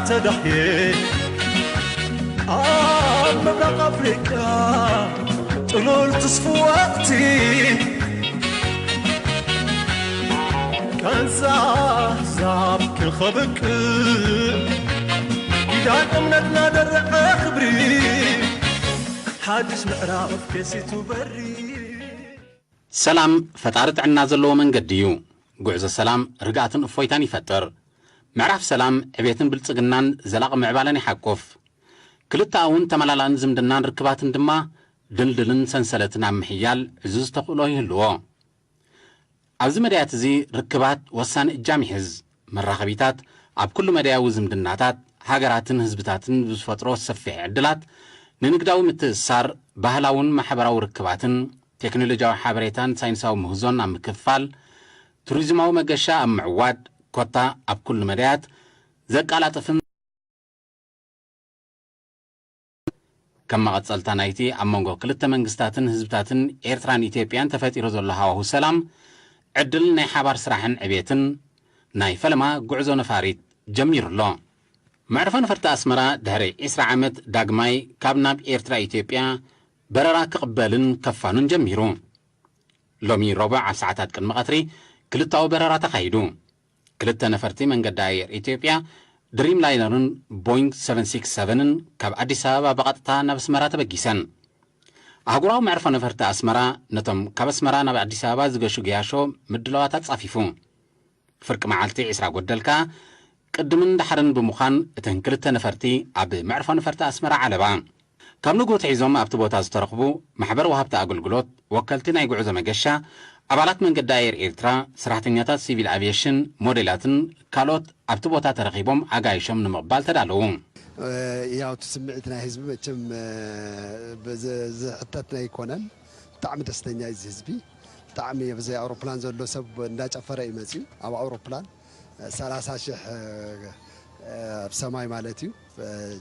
تدحي مبرق أفريقيا طلول تصفو وقتي كان زعب كل خبك إذا أمنتنا درق خبري حادث مقرأ كيسيتو بري سلام فتعرض عنا زلو من قديو قعز السلام رقعتن افويتان يفتر معرف سلام عبيتن بالتقنان زلاق معبالان يحقوف كلتا تملالان زمدنان ركباتن دما دلدلن سنسلتنا محيال عزوز تقولوه يهلوه عوز مديات زي ركبات وسان اجامي حز مراخبيتات عب كل مدياو زمدناتات هاقراتن هزبتاتن بسفترو السفح عدلات ننقداو متسار بهلاون محبراو ركباتن تكنولوجيا حبريتان ساينساو مهزون عم كفال توريزماو مقشا عم معواد كوتا عب كل مديات زقالات فن كما قد سلطانايتي عمونغو كلتا منقستاتن هزبتاتن ايرتران ايتيبيان تفاتي رزو الله وهو السلام عدل ناي حبار سراحن عبيتن ناي فلما قعزو نفاريت جمير الله معرفة نفرتا اسمرا دهري إسرع عمد داقماي كابناب ايرترا ايتيبيا بررا كقبالن كفانون جميرون لومي ربع ساعتات كن مقاتري كلتاو بررا تقايدو كلتا نفرتي من قداير ايتيبيا دريم لاينرن بوينغ 767 كاب أديس أبابا بقطتا نبسمرا تبقيسان أهقراو معرفة نفرتا اسمرا نتم كاب اسمرا نب أديس أبابا زغشو جياشو مدلواتات صافيفون فرق معالتي إسرع قدلكا قدمن دحرن بمخان اتن كلتا نفرتي عب معرفة نفرتا اسمرا علبان كم نقول تعيزهم أبتبوتا استرقبو محبر وهبتا أقلقلوت وكالتنا يقعوز مقشا أبالات من قدائر إيرترا سراحتنياتات سيفيل أفيشن موديلاتن كالوت أبتبوتا ترقيبهم أقايشهم نمقبال تدالوهم ياو تسمعتنا حزب مچم حتتنا يكونن طعم دستنيا حزبي طعم بزي أوروبلان زلو سب እንዳጨፈረ ይመጽዩ أو أوروبلان 30,000 بسماي مالتي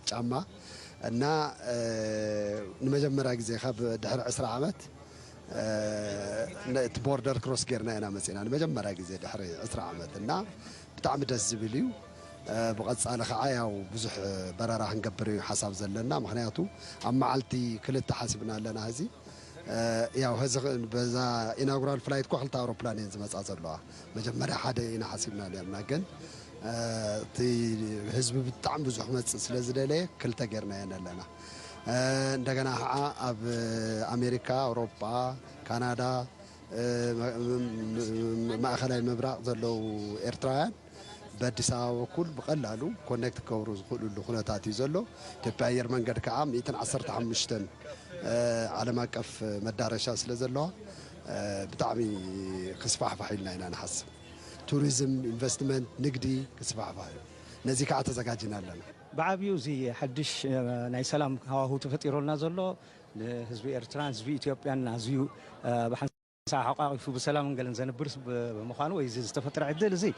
ጫማ እና ንመጀመሪያ ጊዜ ካብ ድሕሪ 10 ዓመት ነት ቦርደር ክሮስ ጌርና ኢና መጽና ንመጀመሪያ ጊዜ ድሕሪ 10 ዓመት እና ብጣዕሚ ደስ ዝብል እዩ ብቐጻለ ከዓ ያው ብዙሕ በረራ ክንገብር እዩ ሓሳብ ዘለና ምክንያቱ ኣብ መዓልቲ ክልተ ሓሲብና ኣለና እዚ ያው ህዚ በዛ ኢናጉራል ፍላይት ኮ ክልተ አውሮፕላን ዝመጻ ዘለዋ መጀመሪያ ሓደ ኢና ሓሲብና ኣለና ግን تي حزب بتعم بزح مت سلزلة كل تجرنا لنا عندنا أب أمريكا أوروبا كندا ما أخلي المبرق ذلو إيرتران بديسا وكل بقلالو كونكت كوروز كل خلاتاتي ذلو تباير من قد كعام يتن عصرت عمشتن على ما كف مدارشة سلزلو بتعمي قصفة فحيلنا هنا نحسب توريزم انفستمنت نقدي كسبع فاهم نزيك عتزقاجنا لنا بعبيو زي حدش ناي سلام هو تفطيرو لنا زلو حزب ايرتران حزب اثيوبيا نازيو بحن ساعه حقاقي بسلام نقل نزنبرس بمخانو وي زي تفطر عدل زي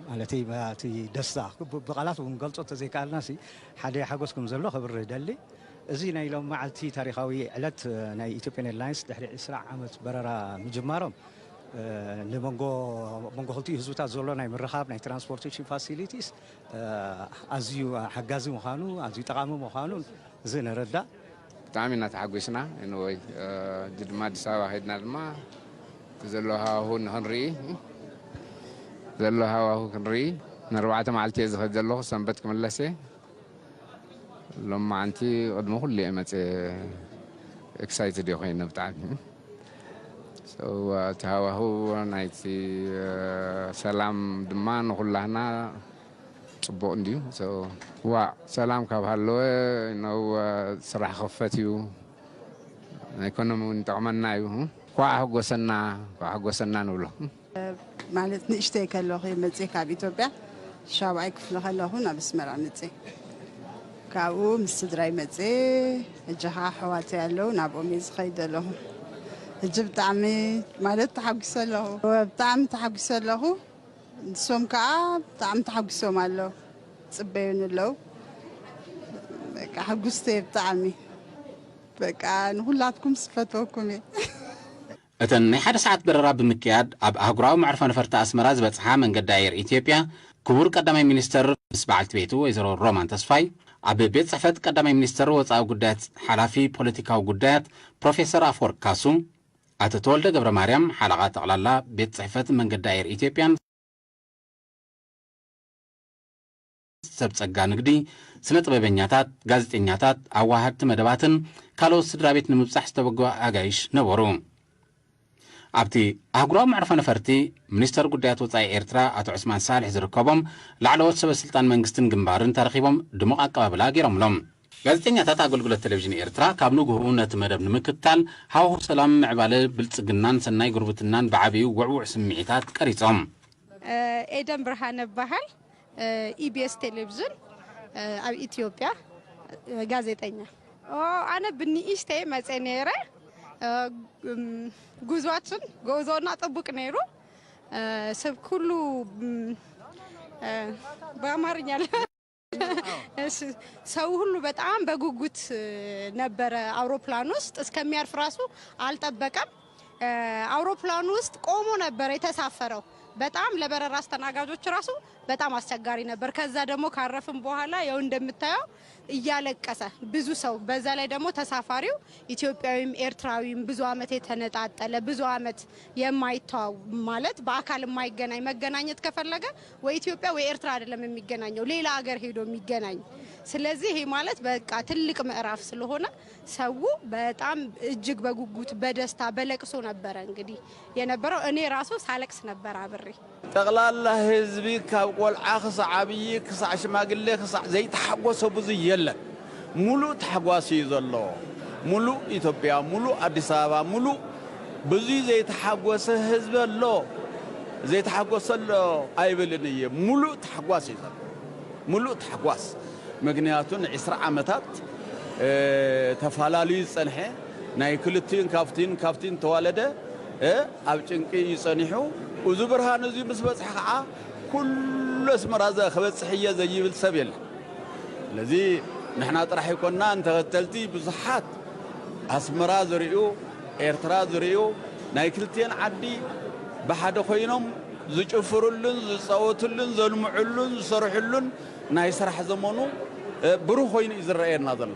مالتي ما تي دستا بقالات ونقلصو تزيكالنا سي حدا حقوسكم زلو خبر دلي زي ناي لو معلتي تاريخاوي علت ناي اثيوبيان ايرلاينز دحري 10 عامت بررا مجمارهم لمونغو خلتي هزوتا زولو ناي مرخاب ناي ترانسبورتيشن فاسيليتيز ازيو حجازي مخانو ازيو تقامو مخانو زين ردا تعاملنا تحقسنا انه جدما دساوا هيدنا ما زلوها هون هنري زلوها هو هنري نروعه معلتي زخد زلو سنبت كملسه لما انتي قدمو كل امت اكسايتد يخين بتاعي سو تهوا هو نايتي سلام دمان كلنا صبو نديو سو وا سلام كابهالو انه صراحه خفتيو ايكونومي نتعملنا يو كوا غسنا نولو ማለት ንእሽተይ ከለኹ መጽ ካብ ኢትዮጵያ ሻባይ ክፍለ ከለኹ ናብ ስመራ መጽ ካብኡ ምስ ስድራይ መጽ እጅኻ ሕዋት ያለው ናብኦም ዝኸይደለኹ እጅብ ጣዕሚ ማለት ተሓግሰለኹ በጣም ተሓግሰለኹ ንሶም ከዓ በጣም ተሓግሶም አለው ጽበዩንለው በቃ ሕጉስተ በጣዕሚ በቃ ንሁላትኩም ስፈተውኩም أتن حد ساعات برراب بمكياد أب أهجراو معرفة نفرت أسمراز بتصحى من قداير إثيوبيا ክቡር ቀዳማይ ሚኒስተር ምስ በዓልቲ ቤቱ ወይዘሮ ሮማን ተስፋይ ኣብ ቤት ጽሕፈት ቀዳማይ ሚኒስተር ወፃኢ ጉዳያት ሓላፊ ፖለቲካዊ ጉዳያት ፕሮፌሰር ኣፈወርቅ ካሱ ኣቶ ተወልደ ገብረ ማርያም ሓለቓ ጠቕላላ ቤት ጽሕፈት መንገዲ ኣየር ኢትዮጵያን ሰብ ጸጋ ንግዲ ስነ ጥበበኛታት ጋዜጠኛታት ኣዋሃድቲ መደባትን ካልኦት ስድራ ቤት ንምብጻሕ ዝተበግኡ ኣጋይሽ ነበሩ ኣብቲ ኣህጉራዊ መዕርፎ ነፈርቲ ሚኒስተር ጉዳያት ወፃኢ ኤርትራ ኣቶ ዑስማን ሳልሕ ዝርከቦም ላዕለዎት ሰበስልጣን መንግስትን ግንባርን ተረኺቦም ድሙቕ ኣቀባብላ ገይሮምሎም ጋዜጠኛታት ኣገልግሎት ቴሌቪዥን ኤርትራ ካብ ንግሁ ነቲ መደብ ንምክትታል ሃዋህው ሰላም ምዕባለ ብልጽግናን ሰናይ ጉርብትናን ብዓብዩ ውዕውዕ ስምዒታት ቀሪጾም ኤደን ብርሃነ በሃል ኢቢኤስ ቴሌቪዥን ኣብ ኢትዮጵያ ጋዜጠኛ ኣነ ብንእሽተይ መፀ ነይረ ጉዟችን ጎዞና ጥቡቅ ነይሩ ሰብ ኩሉ በአማርኛ ሰው ሁሉ በጣም በጉጉት ነበረ አውሮፕላን ውስጥ እስከሚያርፍ ራሱ አልጠበቀም አውሮፕላን ውስጥ ቆሞ ነበር የተሳፈረው በጣም ለበረራ አስተናጋጆች ራሱ በጣም አስቸጋሪ ነበር ከዛ ደግሞ ካረፍን በኋላ ያው እንደምታየው እያለቀሰ ብዙ ሰው በዛ ላይ ደግሞ ተሳፋሪው ኢትዮጵያዊም ኤርትራዊም ብዙ አመት የተነጣጠለ ብዙ አመት የማይተዋው ማለት በአካል የማይገናኝ መገናኘት ከፈለገ ወይ ኢትዮጵያ ወይ ኤርትራ አይደለም የሚገናኘው ሌላ ሀገር ሄዶ የሚገናኝ ስለዚህ ይሄ ማለት በቃ ትልቅ ምዕራፍ ስለሆነ ሰው በጣም እጅግ በጉጉት በደስታ በለቅሶ ነበር እንግዲህ የነበረው እኔ ራሱ ሳለቅስ ነበር አብሬ ጠቅላላ ህዝቢ ካብ ቆልዓ ክሳዕ ዓብይ ክሳዕ ሽማግሌ ክሳዕ ዘይተሓጎሰ ብዙ የለን ሙሉ ተሓጓሲ ዘሎ ሙሉ ኢትዮጵያ ሙሉ አዲስ አበባ ሙሉ ብዙ ዘይተሓጎሰ ህዝብ ኣሎ ዘይተሓጎሰሎ አይብልን ሙሉ ተሓጓሲ ዘሎ ሙሉ ተሓጓስ ምክንያቱን 20 ዓመታት ተፋላልዩ ጸንሐ ናይ ክልቲን ካፍቲን ተዋለደ ኣብ ጭንቂ ይጸኒሑ ወዙ ብርሃን እዚ ምስ በጽሐ ከዓ ኩሉ እስመራዘ ከበጽሕየ ዘይብል ሰብ የለ ለዚ ንሕና ጥራሕ ይኮንና እንተኸተልቲ ብዙሓት ኣስመራ ዝርዩ ኤርትራ ዝርዩ ናይ ክልቲን ዓዲ ብሓደ ኮይኖም ዝጭፍሩልን ዝጻወቱልን ዘልምዑልን ዝሰርሑልን ናይ ስራሕ ዘመኑ ብሩህ ኮይኑ ይዝረአየና ዘሎ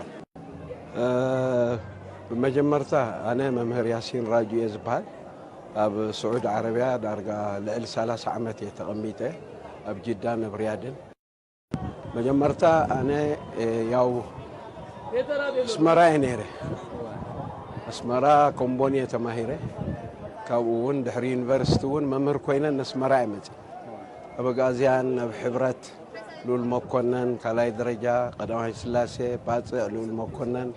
በመጀመርታ ኣነ መምህር ያሲን ራጅዮ ዝበሃል ኣብ سعود عربية دارجا لعل 30 عامات يتقميته أب جدة نبريادن مجمرتا أنا ياو اسمرا نيره اسمرا كومبونية تماهيره كون دحر يونيفرسيتيون ممر كوينا نسمرا امت ابغازيان بحبرت لول مكونن كلاي درجة قدماي سلاسة باص لول مكونن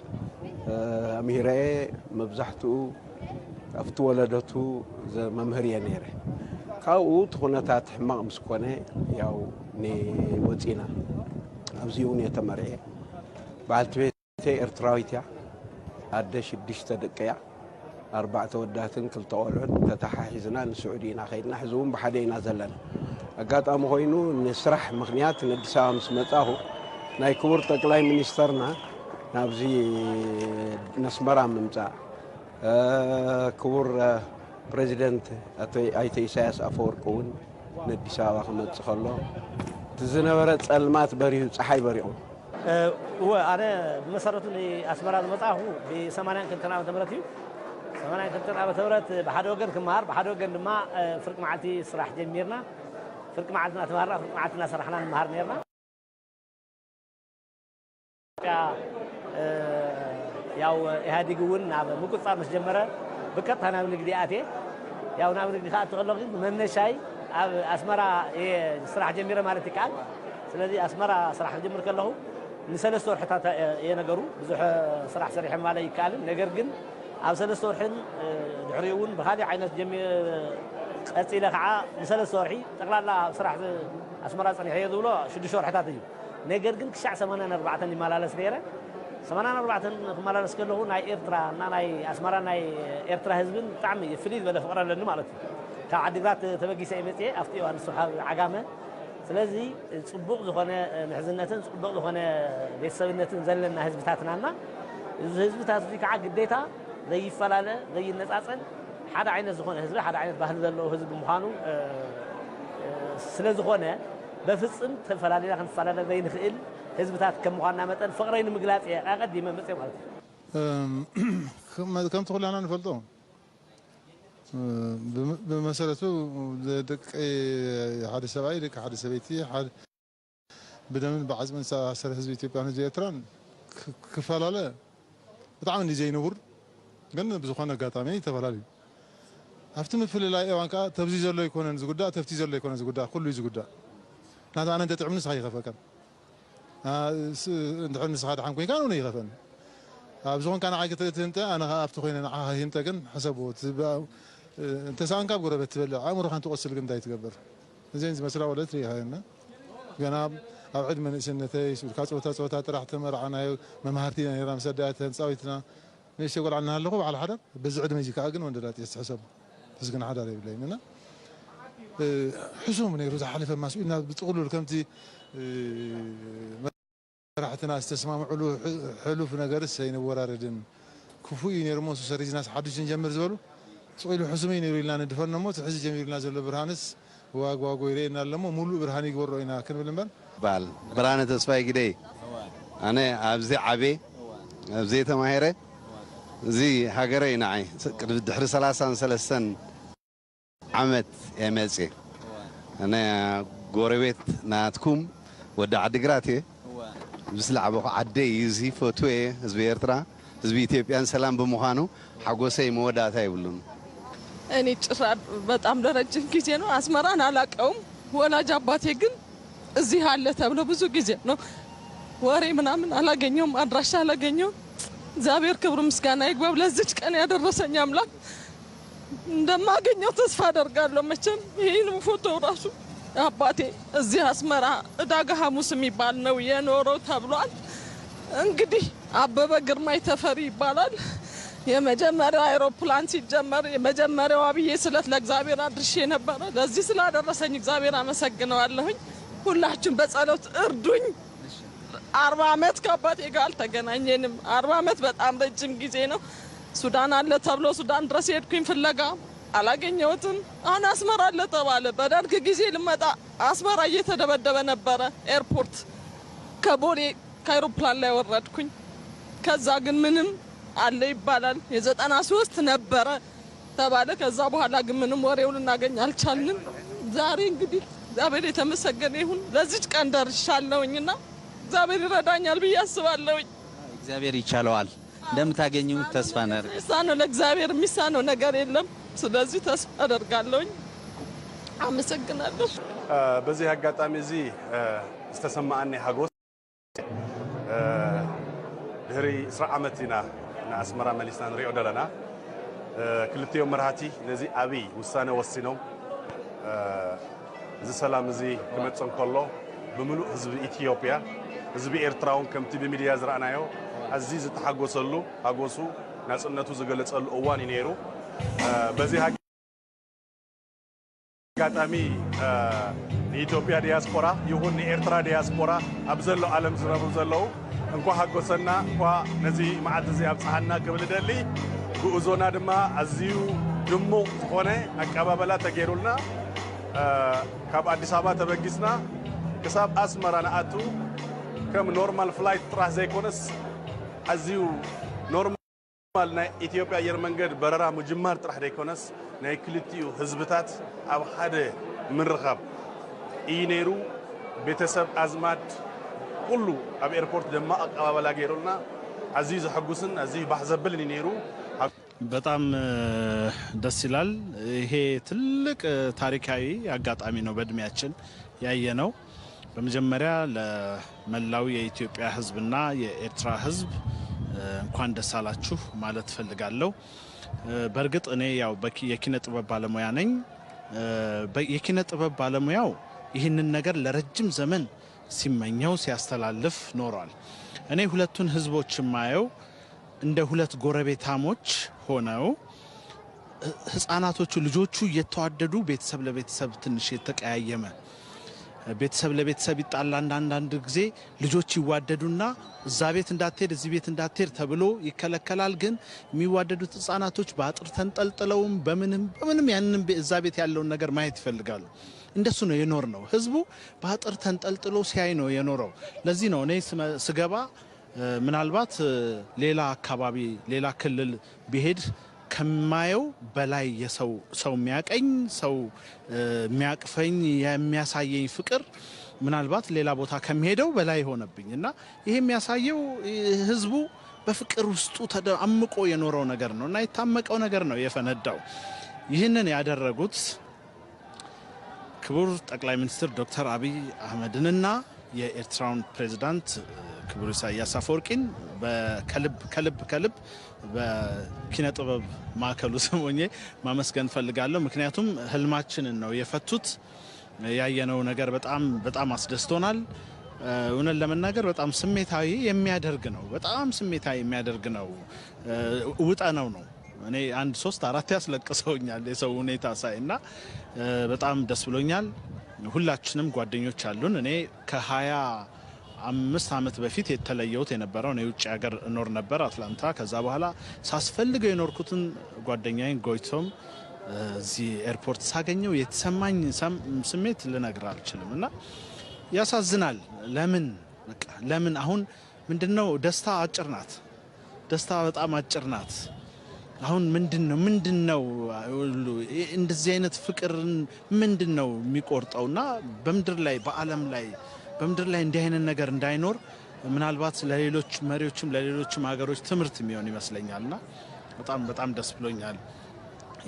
اميره مبزحتو أفتو ولدتو ممهرية نيره كاو تخونتات حماق مسكونة ياو ني وطينا أبزيون يتمرعي بعد بيتي ارتراويتيا عدش الدش تدقيا 4 وداتن كل طولعن تتحاحزنا السعوديين خيدنا حزون بحدينا زلنا أقاطع مغينو نسرح مغنيات ندسا مسمتاهو ناي كبر تقلاي منيسترنا نابزي نسمرا ممتع كبر بريزيدنت ايتي إساياس أفورقون ندسا واخمت خلو تزنبرت المات بريو صحي بريو وأنا بمسرته لأسمرا المتاهو ب80 كنتنا بتمرتي 80 كنتنا بتمرت بحد وجن كمهار بحد وجن ما فرق معتي صراح جميرنا فرق معتنا تمهرنا فرق معتنا صراحنا المهار نيرنا ياو هادي جون نعم ممكن صار مش جمرة بكت أنا من الجدياتي ياو نعم من الجديات تغلقي من شيء أسمرا صراح جميرة مالتي كان سلذي أسمرا صراح جمر كله نسال صور حتى ينقروا بزح صراح سريح مالي يكالم نقرقن أو سال صور حن دحريون بهذه عينة جميع أسئلة كعا نسال صورحي تقول لا صراح أسمرا صريح يذولا شد شور حتى تيجي نقرقن كشع 84 اللي مالها سريرة 84 مالها سكله ناي إيرترا ناي أسمرا ناي إيرترا هزبن تعمي فريد ولا فقرا لأنه مالتي كعديقات تبقي سيمتي أفتي وأنا الصحاب عجامة ስለዚህ ጽቡቕ ዝኾነ ምሕዝነትን ጽቡቕ ዝኾነ ቤተሰብነትን ዘለና ህዝብታትና ህዝብታት እዚ ከዓ ግዴታ ዘይፈላለ ዘይነጻጸል ሓደ ዓይነት ዝኾነ ህዝቢ ሓደ ዓይነት ባህሊ ዘለዎ ህዝቢ ምዃኑ ስለ ዝኾነ بفصم تفلالينا خنصالنا بين خيل حزبታት كم مخانا متن فقرين مغلاጽ اقدم مصي ማለት كم تقولنا نفلطو بمسألته دق حد سبعي دق حد سبيتي حد بدمن بعزم سر حزب ኢትዮጵያ ህዝብ ኤርትራን ክፈላለ በጣም እንዲ ዘይነብር ግን ብዙخነ አጋጣሚ ተፈላልዩ after ምፍልላይ እዋንካ ተብዚ ዘሎ ይኮነን ዝጉዳ ተፍቲ ዘሎ ይኮነን ዝጉዳ ኩሉ ይዝጉዳ ናታ አነ ተጥዕምንስ ሃይኸፈከን እንደሕን ስኻድ ሓን ኮይንካ ነው ይኸፈን ኣብዞን ካና ዓገተት እንተ አነ after ኮይነን እንተ ግን حسبوት انت سانكا غربت تبلع عمره كان تقصل قندا يتقبر زين مسرا ولت لي هاينا انا ابعد من سنتي كاصوتا راح تمرعنا ممهرتينا يرا مسدات صاويتنا ليش يقول عنها اللغه على حدا بزعد ما يجيك اقن وندلات يحسب تسكن حدا لي بلاينا حسوم نيرو حلف مسؤولنا بتقولوا كمتي راحتنا استسمام حلوف نغرس ينوراردن كفو ينرموس سريزنا حدش نجمر زبلو سويلو حسمين يريلنا ندفرنا موت حز جميلنا زل برهانس واغواغو يرينا لمو مولو برهاني غوروينا كنبلمبر بال برهانه تسفاي غدي انا ابزي عبي ابزي تماهره زي هاجري نعي دحر 33 عمت يمصي انا غوربيت ناتكم ودع دغراتي بسلعبو عدي يزي فوتوي حزب ኤርትራ حزب ኢትዮጵያን ሰላም በመሆኑ حጎሰይ መወዳታ ይብሉን እኔ ጭራድ በጣም ለረጅም ጊዜ ነው አስመራን አላቀውም ወላጅ አባቴ ግን እዚህ አለ ተብሎ ብዙ ጊዜ ነው ወሬ ምናምን አላገኘውም አድራሻ አላገኘው እግዚአብሔር ክብሩ ምስጋና ይግባው ለዚች ቀን ያደረሰኝ አምላክ እንደማገኘው ተስፋ አደርጋለሁ መቼም ይሄን ፎቶ ራሱ አባቴ እዚህ አስመራ እዳጋ ሐሙስ የሚባል ነው የኖረው ተብሏል እንግዲህ አበበ ግርማይ ተፈሪ ይባላል የመጀመሪያው አይሮፕላን ሲጀመር የመጀመሪያው አብዬ ስለት ለእግዚአብሔር አድርሼ ነበር ለዚህ ስላደረሰኝ እግዚአብሔር አመሰግነዋለሁኝ ሁላችሁም በጸሎት እርዱኝ 40 አመት ከአባቴ ጋር ተገናኘንም 40 አመት በጣም ረጅም ጊዜ ነው ሱዳን አለ ተብሎ ሱዳን ድረስ ሄድኩኝ ፍለጋ አላገኘሁትም አና አስመራ አለ ተባለ በደርግ ጊዜ ልመጣ አስመራ እየተደበደበ ነበር ኤርፖርት ከቦሌ ከአይሮፕላን ላይ ወረድኩኝ ከዛ ግን ምንም አለ ይባላል የ93 ነበር ተባለ ከዛ በኋላ ግን ምንም ወሬውን እናገኝ አልቻልንም ዛሬ እንግዲህ እግዚአብሔር የተመሰገነ ይሁን ለዚች ቀን ደርሻለሁኝና እግዚአብሔር ይረዳኛል ብዬ አስባለሁ እግዚአብሔር ይቻለዋል እንደምታገኙ ተስፋ ነር ሳኖ ለእግዚአብሔር የሚሳነው ነገር የለም ስለዚህ ተስፋ አደርጋለሁኝ አመሰግናለሁ በዚህ አጋጣሚ እዚህ استسمعني حጎስ ድህሪ 10 ዓመትና አስመራ መሊስና ንሪኦ ደለና ክልቴዮ መርሃቲ ነዚ አቢ ውሳነ ወሲኖም እዚ ሰላም እዚ ክመጽን ከሎ ብምሉእ ህዝቢ ኢትዮጵያ ህዝቢ ኤርትራውን ከምቲ በሚዲያ ዝራናዮ አዚ ዝተሐጎሰሉ አጎሱ ናጽነቱ ዝገለጸሉ እዋን ይነሩ በዚህ አጋጣሚ የኢትዮጵያ ዲያስፖራ ይሁን የኤርትራ ዲያስፖራ አብዘሎ ዓለም ዝነብሩ ዘለው እንኳ ሐጎሰና እንኳ ነዚ ማዓት እዚ አብጽሐና ክብል ደሊ ጉዞና ድማ አዚዩ ድሞ ሆነ አቀባበላ ተገይሩልና ካብ አዲስ አበባ ተበጊስና ከሳብ አስመራ ናአቱ ከም ኖርማል ፍላይት ጥራሕ ዘይኮነስ አዚዩ ኖርማል ናይ ኢትዮጵያ አየር መንገድ በረራ ምጅማር ጥራሕ ዘይኮነስ ናይ ክልቲኡ ህዝብታት ኣብ ሓደ ምንረኻብ ኢኔሩ ቤተሰብ አዝማድ ሁሉ ኣብ ኤርፖርት ድማ አቀባበላ ገይሩልና አዚዩ ዘሐጉስን አዚዩ ባሕዘብልን ይኔሩ በጣም ደስ ይላል ይሄ ትልቅ ታሪካዊ አጋጣሚ ነው በእድሜያችን ያየነው በመጀመሪያ ለመላው የኢትዮጵያ ህዝብና የኤርትራ ህዝብ እንኳን ደስ አላችሁ ማለት ፈልጋለሁ በርግጥ እኔ ያው የኪነ ጥበብ ባለሙያ ነኝ የኪነ ጥበብ ባለሙያው ይህንን ነገር ለረጅም ዘመን ሲመኘው ሲያስተላልፍ ኖሯል እኔ ሁለቱን ህዝቦች ማየው እንደ ሁለት ጎረቤታሞች ሆነው ህፃናቶቹ ልጆቹ እየተዋደዱ ቤተሰብ ለቤተሰብ ትንሽ የተቀያየመ ቤተሰብ ለቤተሰብ ይጣላል አንዳንድ ጊዜ ልጆች ይዋደዱና እዛ ቤት እንዳትሄድ እዚህ ቤት እንዳትሄድ ተብሎ ይከለከላል ግን የሚዋደዱት ህፃናቶች በአጥር ተንጠልጥለውም በምንም ያንን እዛ ቤት ያለውን ነገር ማየት ይፈልጋሉ እንደሱ ነው የኖር ነው። ህዝቡ በአጥር ተንጠልጥሎ ሲያይ ነው የኖረው። ለዚህ ነው እኔ ስገባ ምናልባት ሌላ አካባቢ ሌላ ክልል ቢሄድ ከማየው በላይ ሰው የሚያቀኝ ሰው የሚያቅፈኝ የሚያሳየኝ ፍቅር ምናልባት ሌላ ቦታ ከሚሄደው በላይ ሆነብኝ እና ይሄ የሚያሳየው ህዝቡ በፍቅር ውስጡ ተአምቆ የኖረው ነገር ነው እና የታመቀው ነገር ነው የፈነዳው። ይህንን ያደረጉት ክቡር ጠቅላይ ሚኒስትር ዶክተር አብይ አህመድንና የኤርትራውን ፕሬዝዳንት ክቡር ኢሳያስ አፈወርቂን ከልብ በኪነ ጥበብ ማዕከሉ ስሞኜ ማመስገን ፈልጋለሁ። ምክንያቱም ህልማችንን ነው የፈቱት። ያየነው ነገር በጣም አስደስቶናል። እውነት ለመናገር በጣም ስሜታዊ የሚያደርግ ነው። በጣም ስሜታዊ የሚያደርግ ነው። ውጠነው ነው እኔ 1 3 4 ያስለቅሰውኛል የሰው ሁኔታ ሳይና በጣም ደስ ብሎኛል። ሁላችንም ጓደኞች አሉን። እኔ ከ25 ዓመት በፊት የተለየሁት የነበረው እኔ ውጭ ሀገር እኖር ነበር አትላንታ። ከዛ በኋላ ሳስፈልገው የኖርኩትን ጓደኛዬን ጎይቶም እዚህ ኤርፖርት ሳገኘው የተሰማኝ ስሜት ልነግር አልችልም እና ያሳዝናል። ለምን አሁን ምንድነው ደስታ አጭር ናት። ደስታ በጣም አጭር ናት። አሁን ምንድነው እንደዚህ አይነት ፍቅርን ምንድነው የሚቆርጠውና በመድር ላይ በአለም ላይ በመድር ላይ እንዲህ አይነት ነገር እንዳይኖር ምናልባት ለሌሎች መሪዎችም ለሌሎችም ሀገሮች ትምህርት የሚሆን ይመስለኛልና በጣም ደስ ብሎኛል።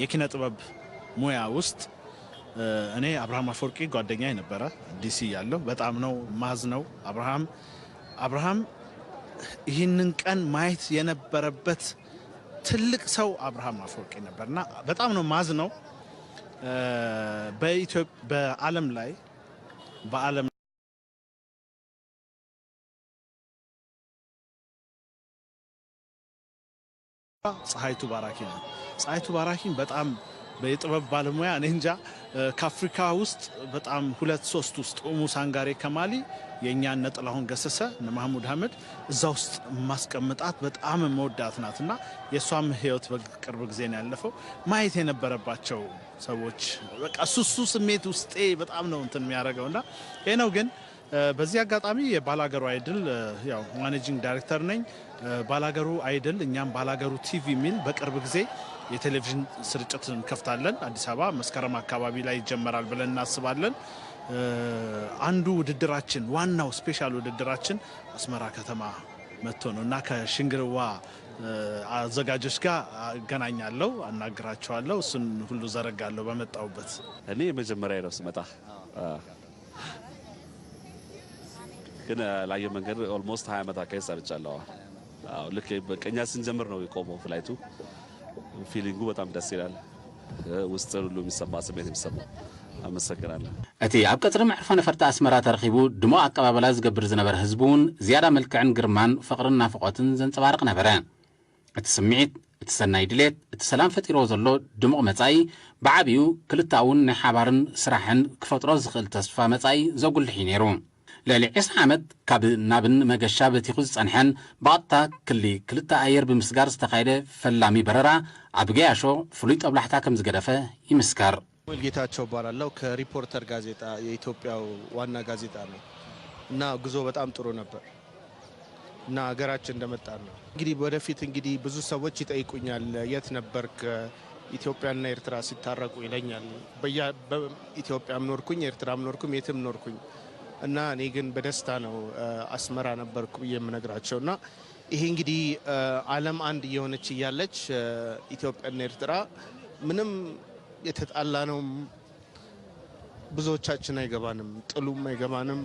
የኪነ ጥበብ ሙያ ውስጥ እኔ አብርሃም አፈወርቂ ጓደኛዬ ነበረ ዲሲ ያለው በጣም ነው ማዝ ነው። አብርሃም ይህንን ቀን ማየት የነበረበት ትልቅ ሰው አብርሃም አፈወርቂ ነበርና በጣም ነው ማዝ ነው። በዓለም ላይ ፀሐይቱ ባራኪን በጣም በጥበብ ባለሙያ እኔ እንጃ ከአፍሪካ ውስጥ በጣም 2-3 ውስጥ ሙሳንጋሬ ከማሊ የኛን ነጥላሁን ገሰሰ መሐሙድ አህመድ እዛ ውስጥ ማስቀምጣት በጣም መወዳት ናትና የሷም ህይወት በቅርብ ጊዜ ነው ያለፈው። ማየት የነበረባቸው ሰዎች በቃ ሱሱ ስሜት ውስጤ በጣም ነው እንትን የሚያደርገውና ይሄ ነው። ግን በዚህ አጋጣሚ የባላገሩ አይድል ያው ማኔጂንግ ዳይሬክተር ነኝ። ባላገሩ አይድል እኛም ባላገሩ ቲቪ ሚል በቅርብ ጊዜ የቴሌቪዥን ስርጭት እንከፍታለን። አዲስ አበባ መስከረም አካባቢ ላይ ይጀመራል ብለን እናስባለን። አንዱ ውድድራችን ዋናው ስፔሻል ውድድራችን አስመራ ከተማ መጥቶ ነውና ከሽንግርዋ አዘጋጆች ጋር አገናኛለሁ፣ አናግራቸዋለሁ። እሱን ሁሉ ዘረጋለሁ በመጣውበት። እኔ መጀመሪያ ነው ስመጣ ግን ላየ መንገድ ኦልሞስት 20 ዓመት አካባቢ ሰርቻለሁ። ልክ በቀኛ ስንጀምር ነው የቆመው ፍላይቱ። ፊሊንጉ በጣም ደስ ይላል። ውስጥ ሁሉ የሚሰማ ስሜት የሚሰማው አመሰግናለሁ። እቲ ኣብ ቀጽሪ መዕርፎ ነፈርቲ ኣስመራ ተረኺቡ ድሙቕ ኣቀባበላ ዝገብር ዝነበረ ህዝቡን ዝያዳ መልክዕን ግርማን ፍቕርን ናፍቖትን ዘንጸባርቕ ነበረ። እቲ ስምዒት እቲ ሰናይ ድሌት እቲ ሰላም ፈጢሮ ዘሎ ድሙቕ መጻኢ ብዓብዩ ክልታውን ናይ ሓባርን ስራሕን ክፈጥሮ ዝኽእል ተስፋ መጻኢ ዘጉልሕ እዩ ነይሩ። ልዕሊ 20 ዓመት ካብ ናብን መገሻ በቲኹ ዝጸንሐን ብቐጥታ ክሊ ክልተ ኣየር ብምስጋር ዝተኻየደ ፈላሚ በረራ ኣብ ገያሾ ፍሉይ ጠብላሕታ ከም ዝገደፈ ይምስከር። ጌታቸው እባላለሁ ከሪፖርተር ጋዜጣ የኢትዮጵያው ዋና ጋዜጣ ነው እና ጉዞ በጣም ጥሩ ነበር እና ሀገራችን እንደመጣን ነው። እንግዲህ ወደፊት እንግዲህ ብዙ ሰዎች ይጠይቁኛል የት ነበርክ ኢትዮጵያና ኤርትራ ሲታረቁ ይለኛል። በኢትዮጵያም ኖርኩኝ ኤርትራም ኖርኩኝ የትም ኖርኩኝ እና እኔ ግን በደስታ ነው አስመራ ነበርኩ የምነግራቸውና ይሄ እንግዲህ ዓለም አንድ የሆነች እያለች ኢትዮጵያና ኤርትራ ምንም የተጣላ ነው ብዙዎቻችን አይገባንም፣ ጥሉም አይገባንም፣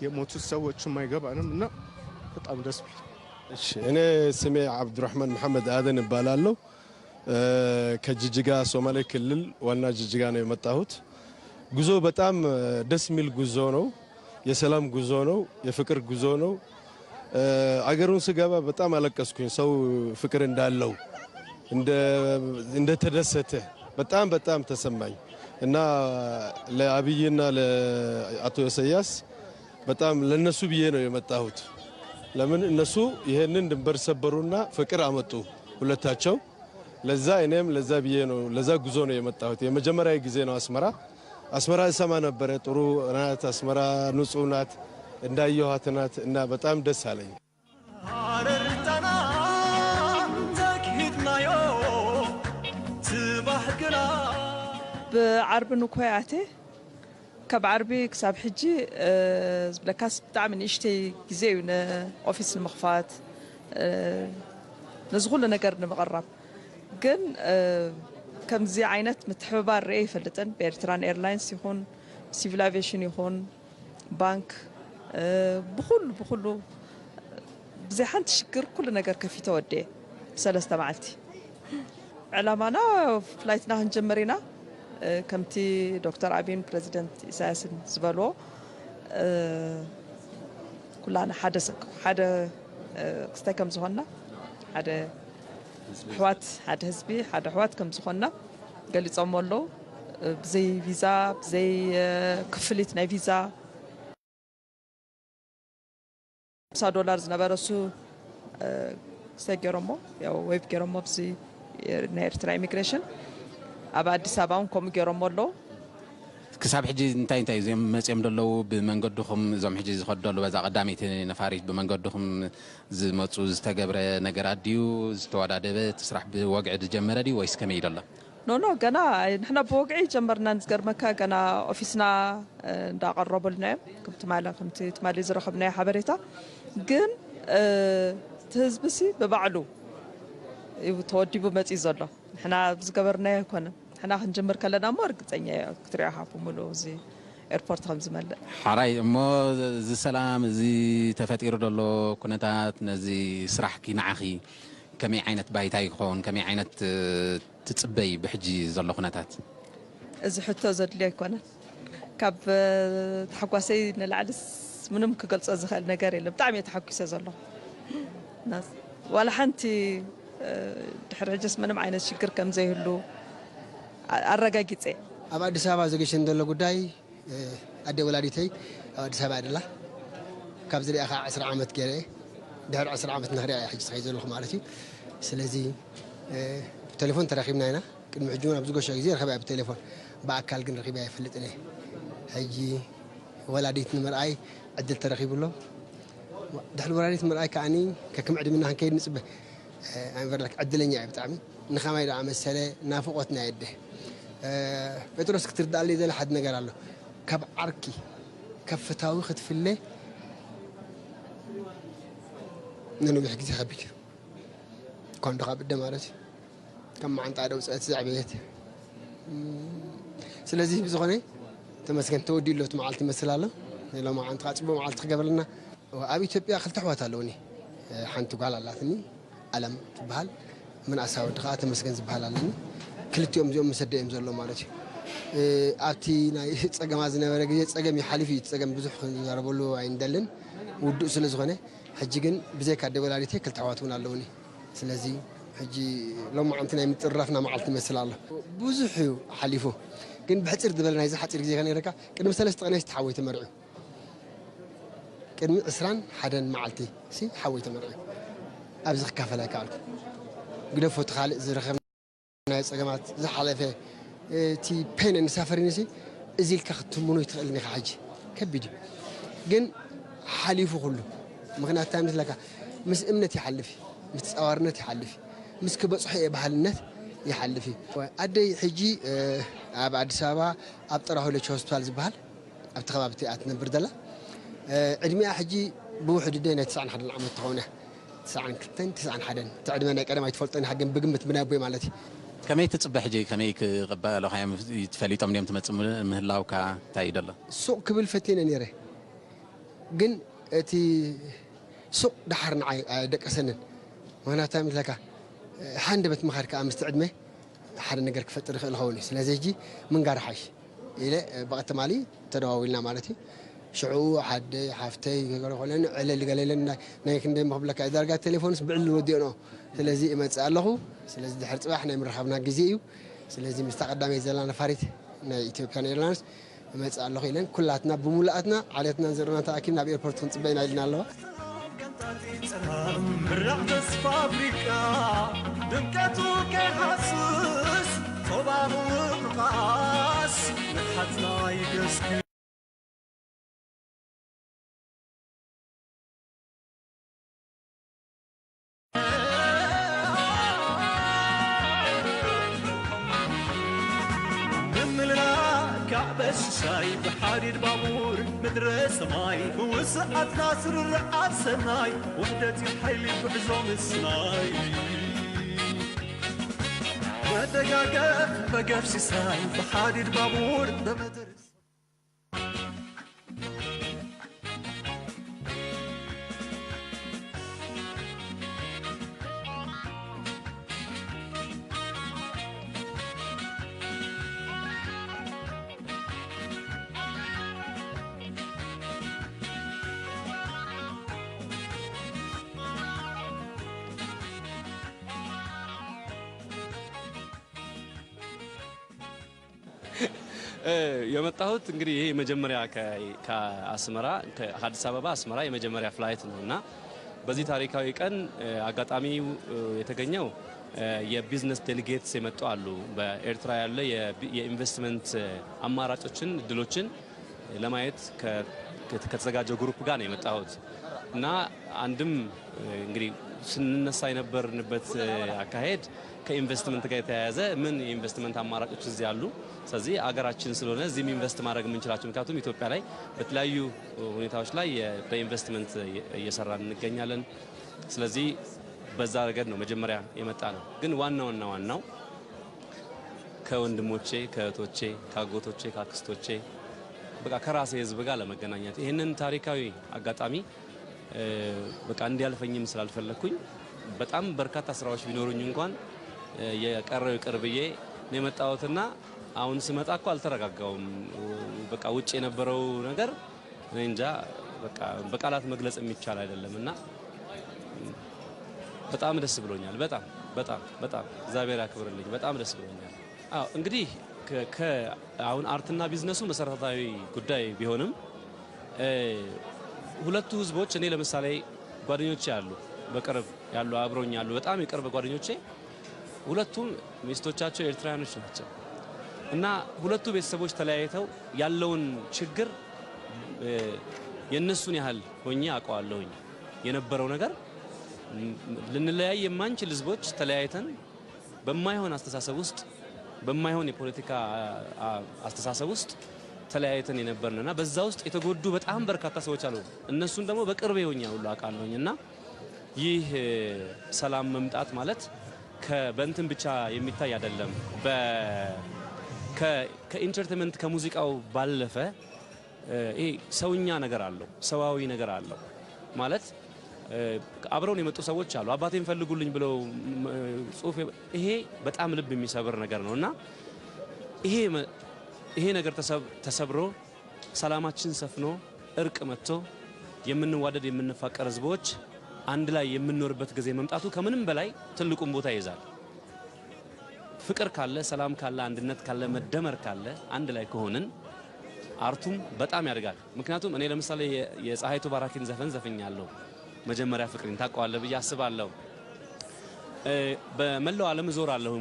የሞቱት ሰዎችም አይገባንም እና በጣም ደስ ብሎኛል። እሺ እኔ ስሜ አብዱራህማን መሐመድ አደን እባላለሁ። ከጅጅጋ ሶማሌ ክልል ዋና ጅጅጋ ነው የመጣሁት። ጉዞ በጣም ደስ የሚል ጉዞ ነው። የሰላም ጉዞ ነው፣ የፍቅር ጉዞ ነው። አገሩን ስገባ በጣም አለቀስኩኝ። ሰው ፍቅር እንዳለው እንደተደሰተ በጣም ተሰማኝ እና ለአብይና ለአቶ ኢሳያስ በጣም ለነሱ ብዬ ነው የመጣሁት። ለምን እነሱ ይሄንን ድንበር ሰበሩና ፍቅር አመጡ ሁለታቸው። ለዛ እኔም ለዛ ብዬ ነው ለዛ ጉዞ ነው የመጣሁት። የመጀመሪያ ጊዜ ነው አስመራ እሰማ ነበረ። ጥሩ ናት አስመራ፣ ንጹህ ናት፣ እንዳየኋት ናት እና በጣም ደስ አለኝ። بعرب نكوياته كبعربي كساب حجي زبلكاس بتاع من إشتي جزيون أوفيس المخفات نزغل نقرن مغرب جن كم زي عينات متحبة الرئي فلتن بإيرتران إيرلاينز يكون سيفل أفيشن يكون بنك بخلو زي حنت شكر كل نقر كفي تودي سلسة معلتي علامانا فلايتنا هنجمرينا كمتي دكتور عبين بريزيدنت إساس زبالو كلنا حدا استكم زهنا حدا حوات حدا حزبي حدا حوات كم زهنا قال لي تصمولو بزي فيزا بزي كفلتنا فيزا $100 نبرسو سجرمو يا ويب جرمو بزي نيرترا إيميغريشن أبا أديس أباهم كم جرمولو كسب حجي انتاي زي مسيم دلو بمنقدهم زم حجي خدلو بزا قدامي نفاريت بمنقدهم زي متصوز تجبر نجارات ديو زتوادة تسرح بوقع الجمرة دي ويس كم يدله نو جنا نحنا بوقعي جمرنا نزجر مكة جنا أوفيسنا دا قرب لنا كنت مالي زرخبنا حبريتا جن تهزبسي ببعلو تودي بمتي زلا نحنا بزجبرنا كنا حنا هنجمر كلنا مرق تانية كتير حافو ملو زي إيربورت خمس مل حراي مو زي سلام زي تفاتير دلو كنتات نزي سرح كي نعخي كمي عينت بايتاي يكون كمي عينت تتصبي بحجي زلو كنتات إذا حتى زد لي كنا كاب تحقوسي نلعلس منهم كقلص أزخال نجاري اللي بتعمي تحقوسي زلو ناس ولا حنتي تحرجس منهم عين الشكر كم زي هلو الرجاجيت إيه أبى أدي سبعة زوجي شندل لقداي أدي ولاديتي أدي سبعة دلا كابزلي أخا 10 عامات كيره دهر 10 عامات نهري حج صحيح لكم عارفين سلزي تليفون تراخيبنا هنا كنا محجونا بزوج شيء زين خبأ بالتليفون باكل كن رخيبة فلت عليه هجي ولاديت المرأي عدل تراخيب له دحل ولاديت المرأي كعني كم عدي منها كيد نسبة أنا بقول لك عدلني عيب تعمي نخامي دعم السلة نافقتنا يده بتروس كتير دالي ذا لحد نجار له كب عركي كفتاوي خد في الليل نحن بحكي خبيك كون دخل بالدمارتي كم عند عدو زعبيت سلازي بزغني تمسكن تودي له تمعلتي مثلا له لو ما عند قاطبه معلت قبلنا وابي إثيوبيا خلت حواتها لوني حنتو قال اللاتني ألم بحال من أساوي دخات تمسكن زبحال لني كلت يوم مسديم زلوا مالتي أبتي ناي تسجم عزنا ورجع تسجم يحلفي تسجم بزح يربولو عندلن ودو سلزغني حجيجن بزيك عدي ولا ريتي كلت عواتونا لوني سلازي حجي لو ما عمتنا يمترفنا معلت مثل الله بزحو حلفه كن بحصر دبلنا إذا حصر زي كان يركع كن مثلا استغنيت تحوي تمرعو كن عسران حدا معلتي سي حوي تمرعو أبزخ كفلا كارك قدفوا تخالق زرخم ناس جماعة زحلفة تي بين نسافرين سي إزيل كخت منو يتقلني خاج كبدي جن حليفه كله مغنى تامس لك مس إمنتي حلفي مس أوارنتي حلفي مس كبر صحيح بحالنت يحلفي أدي حجي أبعد سبعة أبتراه له شوستوال زبال أبتخبى بتاعتنا بردلا علمي حجي بوحد الدين 9 حد العام تقونه 9 حدا تعدمنا كلام يتفلطن حق بقمة بنابوي مالتي كمية تصبح جي كمية قبل لو خيام يتفلي طم اليوم تمت مهلا وكا تايد الله سوق قبل فتين نيره جن تي سوق دحرنا دك سنن وانا تامل لك حندبت مخارك مستعدمه حد نقرك فتر الهوني سلازي جي من قرحش الى بقت مالي تداولنا مالتي شعو حد حفتي يقولوا لنا على اللي قال لنا نايك ندم قبلك اذا رجع تليفون سبعل ودينه سلازي ما تسالخو سلازي دحر صباحنا مرحبنا غزيو سلازي مستقدم يزلنا فاريت نا ايثيوبيان ايرلاينز ما تسالخو لنا كلاتنا بمولاتنا عليتنا نزرنا تاكيدنا بيربورت نصبينا لنا الله رغدس فابريكا دمكتو كيحسس صباح ومقاس نحتنا يقسك كعبة شاي بحرير بابور مدرسة ماي وسعت ناصر الرعاد سناي وحدتي حيلي بعزوم السناي ودقاقة بقفش ساي بحرير بابور بمدرسة የመጣሁት እንግዲህ ይሄ መጀመሪያ ከአስመራ ከአዲስ አበባ አስመራ የመጀመሪያ ፍላይት ነውና በዚህ ታሪካዊ ቀን አጋጣሚው የተገኘው የቢዝነስ ዴሊጌትስ የመጡ አሉ። በኤርትራ ያለ የኢንቨስትመንት አማራጮችን እድሎችን ለማየት ከተዘጋጀው ግሩፕ ጋር ነው የመጣሁት እና አንድም እንግዲህ ስንነሳ የነበርንበት አካሄድ ከኢንቨስትመንት ጋር የተያያዘ ምን የኢንቨስትመንት አማራጮች እዚህ አሉ። ስለዚህ አገራችን ስለሆነ እዚህም ኢንቨስት ማድረግ የምንችላቸው ምክንያቱም ኢትዮጵያ ላይ በተለያዩ ሁኔታዎች ላይ በኢንቨስትመንት እየሰራን እንገኛለን። ስለዚህ በዛ ረገድ ነው መጀመሪያ የመጣ ነው። ግን ዋናው ከወንድሞቼ፣ ከእህቶቼ፣ ከአጎቶቼ፣ ከአክስቶቼ በቃ ከራሴ ህዝብ ጋር ለመገናኘት ይህንን ታሪካዊ አጋጣሚ በቃ እንዲያልፈኝም ስላልፈለኩኝ በጣም በርካታ ስራዎች ቢኖሩኝ እንኳን የቀረው ይቅርብዬ ነው የመጣሁትና አሁን ስመጣ እኮ አልተረጋጋውም። በቃ ውጭ የነበረው ነገር እንጃ በቃ በቃላት መግለጽ የሚቻል አይደለምና በጣም ደስ ብሎኛል። በጣም እግዚአብሔር ያክብርልኝ። በጣም ደስ ብሎኛል። አዎ እንግዲህ አሁን አርትና ቢዝነሱ መሰረታዊ ጉዳይ ቢሆንም ሁለቱ ህዝቦች እኔ ለምሳሌ ጓደኞቼ ያሉ በቅርብ ያሉ አብሮኝ ያሉ በጣም የቅርብ ጓደኞቼ ሁለቱም ሚስቶቻቸው ኤርትራውያኖች ናቸው እና ሁለቱ ቤተሰቦች ተለያይተው ያለውን ችግር የነሱን ያህል ሆኜ አውቀዋለሁኝ። የነበረው ነገር ልንለያይ የማንችል ህዝቦች ተለያይተን በማይሆን አስተሳሰብ ውስጥ በማይሆን የፖለቲካ አስተሳሰብ ውስጥ ተለያይተን የነበርንና በዛ ውስጥ የተጎዱ በጣም በርካታ ሰዎች አሉ። እነሱን ደግሞ በቅርብ ሆኜ ሁሉ አውቃለሁኝና ይህ ሰላም መምጣት ማለት በእንትን ብቻ የሚታይ አይደለም። ከኢንተርቴንመንት ከሙዚቃው ባለፈ ይሄ ሰውኛ ነገር አለው፣ ሰዋዊ ነገር አለው ማለት አብረውን የመጡ ሰዎች አሉ። አባቴን ፈልጉልኝ ብለው ጽሁፍ ይሄ በጣም ልብ የሚሰብር ነገር ነውና ይሄ ነገር ተሰብሮ ሰላማችን ሰፍኖ እርቅ መጥቶ የምንዋደድ የምንፋቀር ህዝቦች አንድ ላይ የምንኖርበት ጊዜ መምጣቱ ከምንም በላይ ትልቁን ቦታ ይይዛል። ፍቅር ካለ፣ ሰላም ካለ፣ አንድነት ካለ፣ መደመር ካለ አንድ ላይ ከሆንን አርቱም በጣም ያድጋል። ምክንያቱም እኔ ለምሳሌ የፀሐይቱ ባራኪን ዘፈን ዘፍኛለሁ። መጀመሪያ ፍቅሬን ታውቀዋለህ ብዬ አስባለሁ። በመላው ዓለም ዞራለሁ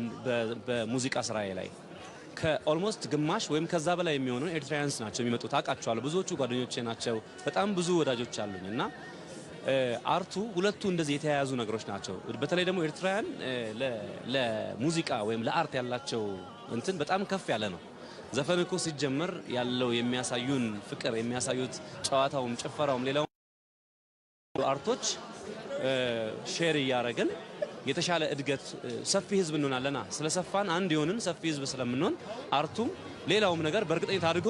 በሙዚቃ ስራዬ ላይ ከኦልሞስት ግማሽ ወይም ከዛ በላይ የሚሆነው ኤርትራውያንስ ናቸው የሚመጡት። አውቃቸዋለሁ። ብዙዎቹ ጓደኞቼ ናቸው። በጣም ብዙ ወዳጆች አሉኝ እና አርቱ ሁለቱ እንደዚህ የተያያዙ ነገሮች ናቸው። በተለይ ደግሞ ኤርትራውያን ለሙዚቃ ወይም ለአርት ያላቸው እንትን በጣም ከፍ ያለ ነው። ዘፈን እኮ ሲጀመር ያለው የሚያሳዩን ፍቅር የሚያሳዩት ጨዋታውም፣ ጭፈራውም ሌላው አርቶች ሼር እያደረግን የተሻለ እድገት ሰፊ ህዝብ እንሆናለና ስለሰፋን አንድ የሆንን ሰፊ ህዝብ ስለምንሆን አርቱም ሌላውም ነገር በእርግጠኝነት አድጎ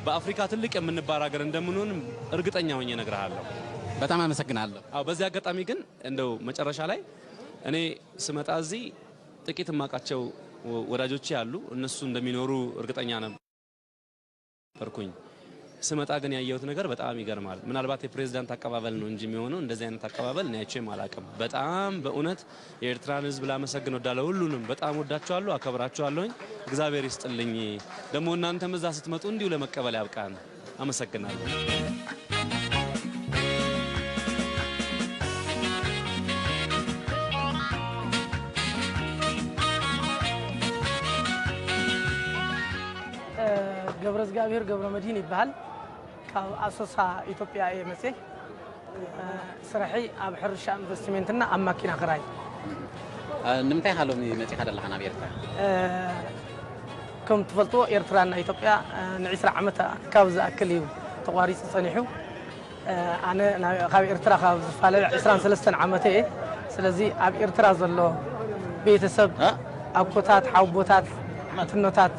በአፍሪካ ትልቅ የምንባል ሀገር እንደምንሆን እርግጠኛ ሆኜ እነግርሃለሁ። በጣም አመሰግናለሁ። አዎ በዚህ አጋጣሚ ግን እንደው መጨረሻ ላይ እኔ ስመጣ እዚህ ጥቂት ማቃቸው ወዳጆቼ አሉ። እነሱ እንደሚኖሩ እርግጠኛ ነበርኩኝ። ስመጣ ግን ያየሁት ነገር በጣም ይገርማል። ምናልባት የፕሬዝዳንት አቀባበል ነው እንጂ የሚሆነው እንደዚህ አይነት አቀባበል እኔ አይቼም አላውቅም። በጣም በእውነት የኤርትራን ህዝብ ላመሰግን ወዳለሁ። ሁሉንም በጣም ወዳቸዋለሁ፣ አከብራቸዋለሁኝ። እግዚአብሔር ይስጥልኝ። ደግሞ እናንተም እዛ ስትመጡ እንዲሁ ለመቀበል ያብቃን። አመሰግናለሁ። መዝጋቢር ገብረ መድህን ይባል ካብ ኣሶሳ ኢትዮጵያ የመጽ ስራሒ ኣብ ሕርሻ ኢንቨስትመንትና ኣብ ማኪና ክራይ ንምንታይ ሃሎም መጽ ሓደላኻ ናብ ኤርትራ ከም ትፈልጥዎ ኤርትራና ኢትዮጵያ ን20 ዓመት ካብ ዝኣክል እዩ ተቋሪጽ ጸኒሑ ኣነ ካብ ኤርትራ ካብ ዝፋለለ 23 ዓመት እየ ስለዚ ኣብ ኤርትራ ዘሎ ቤተሰብ ኣቦታት ሓውቦታት ማትነታት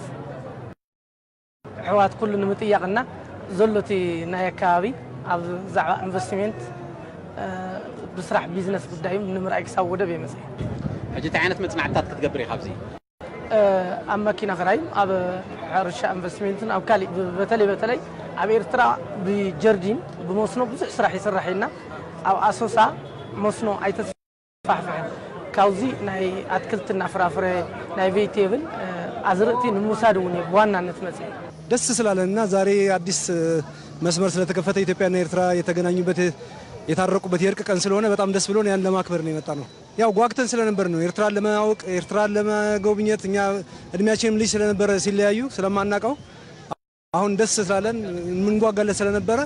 ሕዋት ኩሉ ንምጥያቅና ዘሎቲ ናይ ኣካባቢ ኣብ ዛዕባ ኢንቨስትመንት ብስራሕ ቢዝነስ ጉዳይም ንምርኣይ ክሳብ ወደብ የመጽ ሕጂ እንታይ ዓይነት መጽናዕትታት ክትገብር ኢኻ ኣብዚ ኣብ መኪና ክራይ ኣብ ሕርሻ ኢንቨስትመንትን ኣብ ካልእ በተለይ ኣብ ኤርትራ ብጀርዲን ብመስኖ ብዙሕ ስራሕ ይስራሕና ኣብ ኣሶሳ መስኖ ኣይተስፋሕፍሕን ካብዚ ናይ ኣትክልትና ፍራፍረ ናይ ቬጅቴብል አዝርእቲ ንምውሳድ እውን በዋናነት መጽ ደስ ስላለና ዛሬ አዲስ መስመር ስለተከፈተ ኢትዮጵያና ኤርትራ የተገናኙበት የታረቁበት የእርቅ ቀን ስለሆነ በጣም ደስ ብሎን ያን ለማክበር ነው የመጣ ነው። ያው ጓግተን ስለነበር ነው ኤርትራን ለማወቅ ኤርትራን ለመጎብኘት እኛ እድሜያችንም ልጅ ስለነበረ ሲለያዩ ስለማናቀው አሁን ደስ ስላለን ምን ጓጋለ ስለነበረ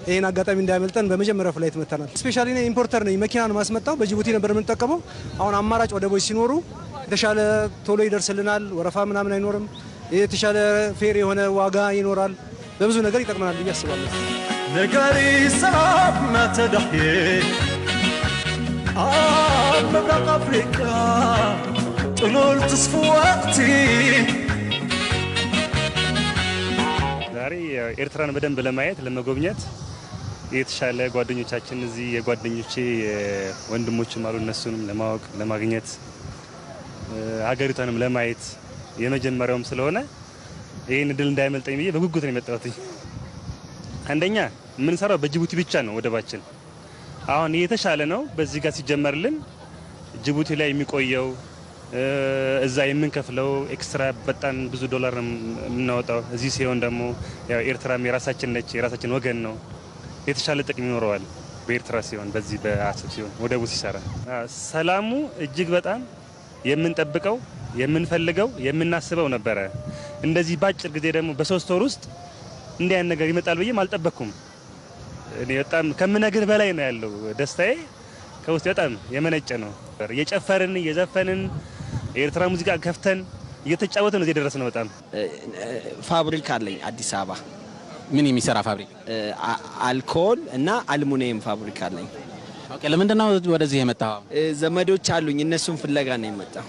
ይሄን አጋጣሚ እንዳያመልጠን በመጀመሪያ ፍላይት መተናል። ስፔሻሊ ነው ኢምፖርተር ነኝ መኪናን ማስመጣው በጅቡቲ ነበር የምንጠቀመው። አሁን አማራጭ ወደቦች ሲኖሩ የተሻለ ቶሎ ይደርስልናል፣ ወረፋ ምናምን አይኖርም፣ የተሻለ ፌር የሆነ ዋጋ ይኖራል፣ በብዙ ነገር ይጠቅመናል ብዬ አስባለሁ። ነጋሪ ሰላም ማተዳህየ በምስራቅ አፍሪካ ጥሉል ተስፋ ወቅቲ ዛሬ ኤርትራን በደንብ ለማየት ለመጎብኘት የተሻለ ጓደኞቻችን እዚህ የጓደኞቼ ወንድሞችም አሉ እነሱንም ለማወቅ ለማግኘት ሀገሪቷንም ለማየት የመጀመሪያውም ስለሆነ ይሄን ድል እንዳይመልጠኝ ብዬ በጉጉት ነው የመጣሁት። አንደኛ ምን ሰራው በጅቡቲ ብቻ ነው ወደባችን። አሁን የተሻለ ነው በዚህ ጋር ሲጀመርልን ጅቡቲ ላይ የሚቆየው እዛ የምንከፍለው ኤክስትራ በጣም ብዙ ዶላር ነው የምናወጣው። እዚህ ሲሆን ደግሞ ያው ኤርትራም የራሳችን ነች፣ የራሳችን ወገን ነው። የተሻለ ጥቅም ይኖረዋል በኤርትራ ሲሆን፣ በዚህ በአሰብ ሲሆን ወደቡ ሲሰራ ሰላሙ እጅግ በጣም የምንጠብቀው የምንፈልገው የምናስበው ነበረ። እንደዚህ ባጭር ጊዜ ደግሞ በ3 ወር ውስጥ እንዲህ አይነት ነገር ይመጣል ብዬ አልጠበቅኩም። እኔ በጣም ከምነግር በላይ ነው ያለው ደስታዬ ከውስጥ በጣም የመነጨ ነው። እየጨፈርን እየዘፈንን የኤርትራ ሙዚቃ ከፍተን እየተጫወትን ነው የደረስነው። በጣም ፋብሪካ አለኝ አዲስ አበባ። ምን የሚሰራ ፋብሪካ? አልኮል እና አልሙኒየም ፋብሪካ አለኝ። ኦኬ። ለምንድን ነው ወደዚህ የመጣው? ዘመዶች አሉኝ፣ እነሱን ፍለጋ ነው የመጣው።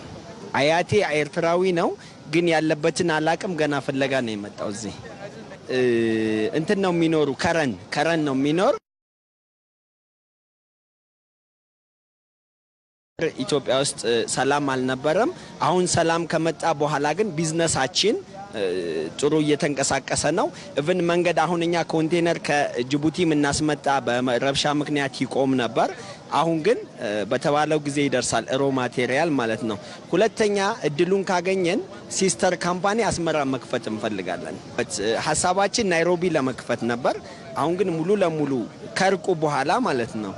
አያቴ ኤርትራዊ ነው ግን ያለበትን አላቅም፣ ገና ፍለጋ ነው የመጣው። እዚህ እንትን ነው የሚኖሩ ከረን ነው የሚኖር። ኢትዮጵያ ውስጥ ሰላም አልነበረም። አሁን ሰላም ከመጣ በኋላ ግን ቢዝነሳችን ጥሩ እየተንቀሳቀሰ ነው። ኢቭን መንገድ አሁን እኛ ኮንቴነር ከጅቡቲ የምናስመጣ በረብሻ ምክንያት ይቆም ነበር። አሁን ግን በተባለው ጊዜ ይደርሳል፣ ሮ ማቴሪያል ማለት ነው። ሁለተኛ እድሉን ካገኘን ሲስተር ካምፓኒ አስመራ መክፈት እንፈልጋለን። ሐሳባችን ናይሮቢ ለመክፈት ነበር። አሁን ግን ሙሉ ለሙሉ ከርቁ በኋላ ማለት ነው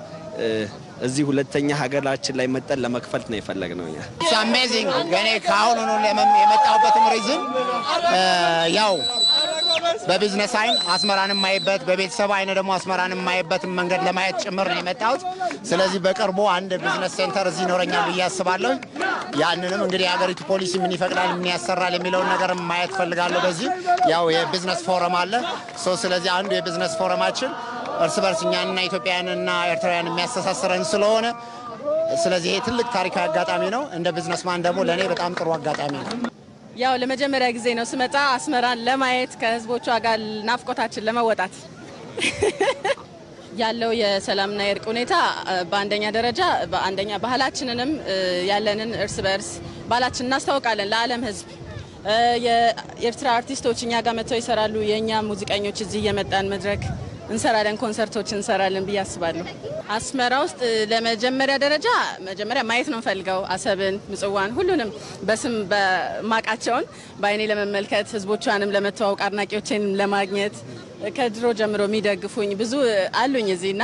እዚህ ሁለተኛ ሀገራችን ላይ መጠን ለመክፈት ነው የፈለግነው። ኢትስ አሜዚንግ። ገኔ ካሁን ነው የመጣሁበትም ሪዝን ያው በቢዝነስ አይን አስመራንም ማይበት በቤተሰብ አይነ ደግሞ አስመራንም ማይበት መንገድ ለማየት ጭምር ነው የመጣሁት። ስለዚህ በቅርቡ አንድ ቢዝነስ ሴንተር እዚህ ይኖረኛል ብዬ አስባለሁ። ያንንም እንግዲህ የሀገሪቱ ፖሊሲ ምን ይፈቅዳል ምን ያሰራል የሚለውን ነገር ማየት ፈልጋለሁ። በዚህ ያው የቢዝነስ ፎረም አለ። ስለዚህ አንዱ የቢዝነስ ፎረማችን እርስ በርስ እኛንና ኢትዮጵያውያንና ኤርትራውያን የሚያስተሳስረን ስለሆነ ስለዚህ ይሄ ትልቅ ታሪካዊ አጋጣሚ ነው። እንደ ቢዝነስማን ደግሞ ለኔ በጣም ጥሩ አጋጣሚ ነው። ያው ለመጀመሪያ ጊዜ ነው ስመጣ አስመራን ለማየት ከህዝቦቿ ጋር ናፍቆታችን ለመወጣት ያለው የሰላምና የእርቅ ሁኔታ በአንደኛ ደረጃ በአንደኛ ባህላችንንም ያለንን እርስ በርስ ባህላችንን እናስተዋውቃለን ለዓለም ህዝብ። የኤርትራ አርቲስቶች እኛ ጋር መጥተው ይሰራሉ። የኛ ሙዚቀኞች እዚህ እየመጣን መድረክ እንሰራለን፣ ኮንሰርቶች እንሰራለን ብዬ አስባለሁ። አስመራ ውስጥ ለመጀመሪያ ደረጃ መጀመሪያ ማየት ነው ፈልገው አሰብን፣ ምጽዋን ሁሉንም በስም በማቃቸውን በአይኔ ለመመልከት ህዝቦቿንም ለመተዋወቅ አድናቂዎቼንም ለማግኘት ከድሮ ጀምሮ የሚደግፉኝ ብዙ አሉኝ እዚህና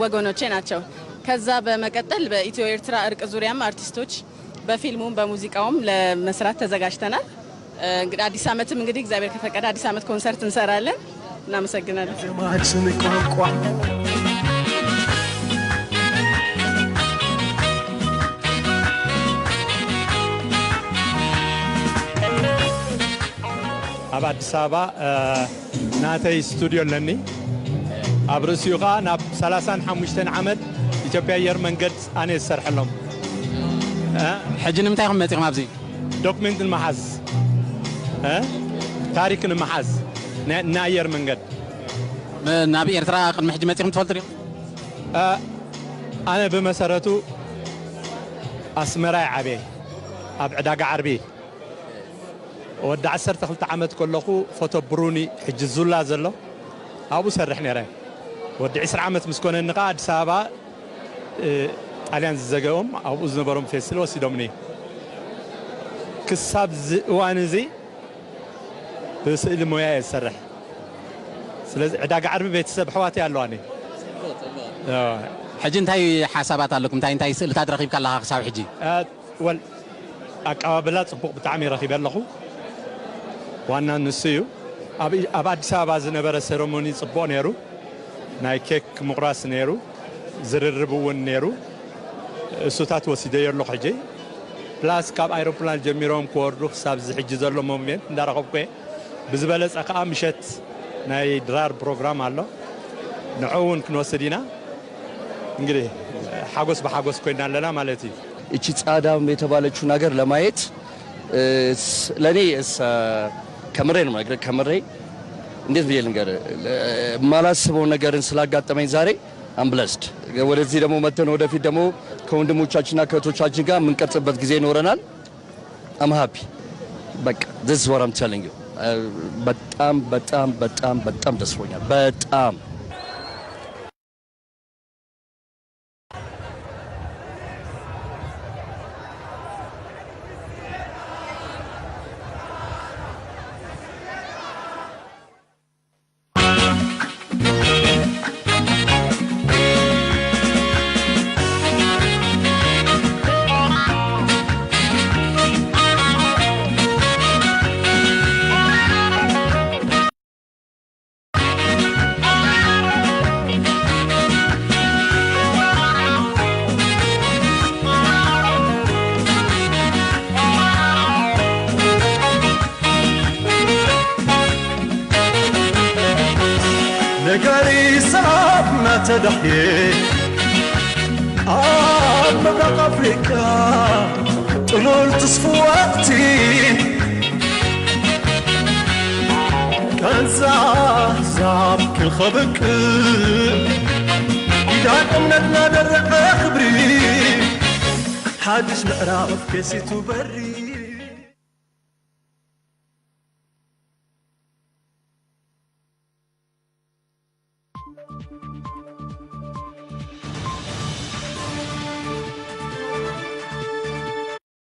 ወገኖቼ ናቸው። ከዛ በመቀጠል በኢትዮ ኤርትራ እርቅ ዙሪያም አርቲስቶች በፊልሙም በሙዚቃውም ለመስራት ተዘጋጅተናል። እንግዲህ አዲስ ዓመትም እንግዲህ እግዚአብሔር ከፈቀደ አዲስ ዓመት ኮንሰርት እንሰራለን። እናመሰግናለን። ዜማችን ቋንቋ ኣብ ኣዲስ ኣበባ ናተይ ስቱድዮ ኣለኒ ኣብ ርእሲኡ ኸዓ ናብ 35 ዓመት ኢትዮጵያ ኣየር መንገድ ኣነ ዝሰርሐሎም ሕጂ ንምንታይ ኢኹም መፂኹም ኣብዚ ዶክሜንት ንምሓዝ ታሪክ ንምሓዝ ንኣየር መንገድ ናብ ኤርትራ ቅድሚ ሕጂ መፂኹም ትፈልጡ ዲኹም ኣነ ብመሰረቱ ኣስመራ ዓብየ ኣብ ዕዳጋ ዓርቢ ወዲ 12 ዓመት ከለኹ ፎቶ ብሩኒ ሕጂ ዙላ ዘሎ ኣብኡ ሰርሕ ነይረ ወዲ 20 ዓመት ምስ ኮነኒ ኸ ኣዲስ ኣበባ ጣልያን ዝዘገኦም ኣብኡ ዝነበሮም ፌስቲቫል ወሲዶምኒ ክሳብ እዋን እዚ ብስእሊ ሞያ እየ ዝሰርሕ ስለዚ ዕዳጋ ዓርቢ ቤተሰብ ኣሕዋትይ ኣለዋኒ ሕጂ እንታይ ሓሳባት ኣለኩም እንታይ ስእልታት ረኺብካ ኣለኻ ክሳብ ሕጂ ወል ኣቀባብላ ፅቡቕ ብጣዕሚ ረኺበ ኣለኹ ዋና ንሱ እዩ ኣብ ኣዲስ ኣበባ ዝነበረ ሴረሞኒ ፅቡቕ ነይሩ ናይ ኬክ ምቑራስ ነይሩ ዝርርብ እውን ነይሩ እሱታት ወሲደዮ ኣለኹ ሕጂ ፕላስ ካብ ኣይሮፕላን ጀሚሮም ክወርዱ ክሳብ ዚ ሕጂ ዘሎ ሞሜንት እንዳረኸብኩ እየ ብዝበለፀ ከዓ ምሸት ናይ ድራር ፕሮግራም ኣሎ ንዑ እውን ክንወስድ ኢና እንግዲህ ሓጎስ ብሓጎስ ኮይና ኣለና ማለት እዩ እቺ ጻዳም የተባለችው ነገር ለማየት ለኔ ከምሬ ነው ነገር ከምሬ እንዴት ብዬ ልንገር ማላስበው ነገርን ስላጋጠመኝ ዛሬ አምብለስድ ወደዚህ ደግሞ መተን ወደፊት ደግሞ ከወንድሞቻችንና ከእህቶቻችን ጋር የምንቀርጽበት ጊዜ ይኖረናል አም ሃፒ በቃ this is what I'm telling you በጣም በጣም በጣም በጣም ደስ ብሎኛል በጣም نقاري سلام ما تدحي مبرق أفريقيا طلول تصفو وقتي كان زعزعب كل خبك إذا قمنا درق خبري حادش مقرأ كيسي تبري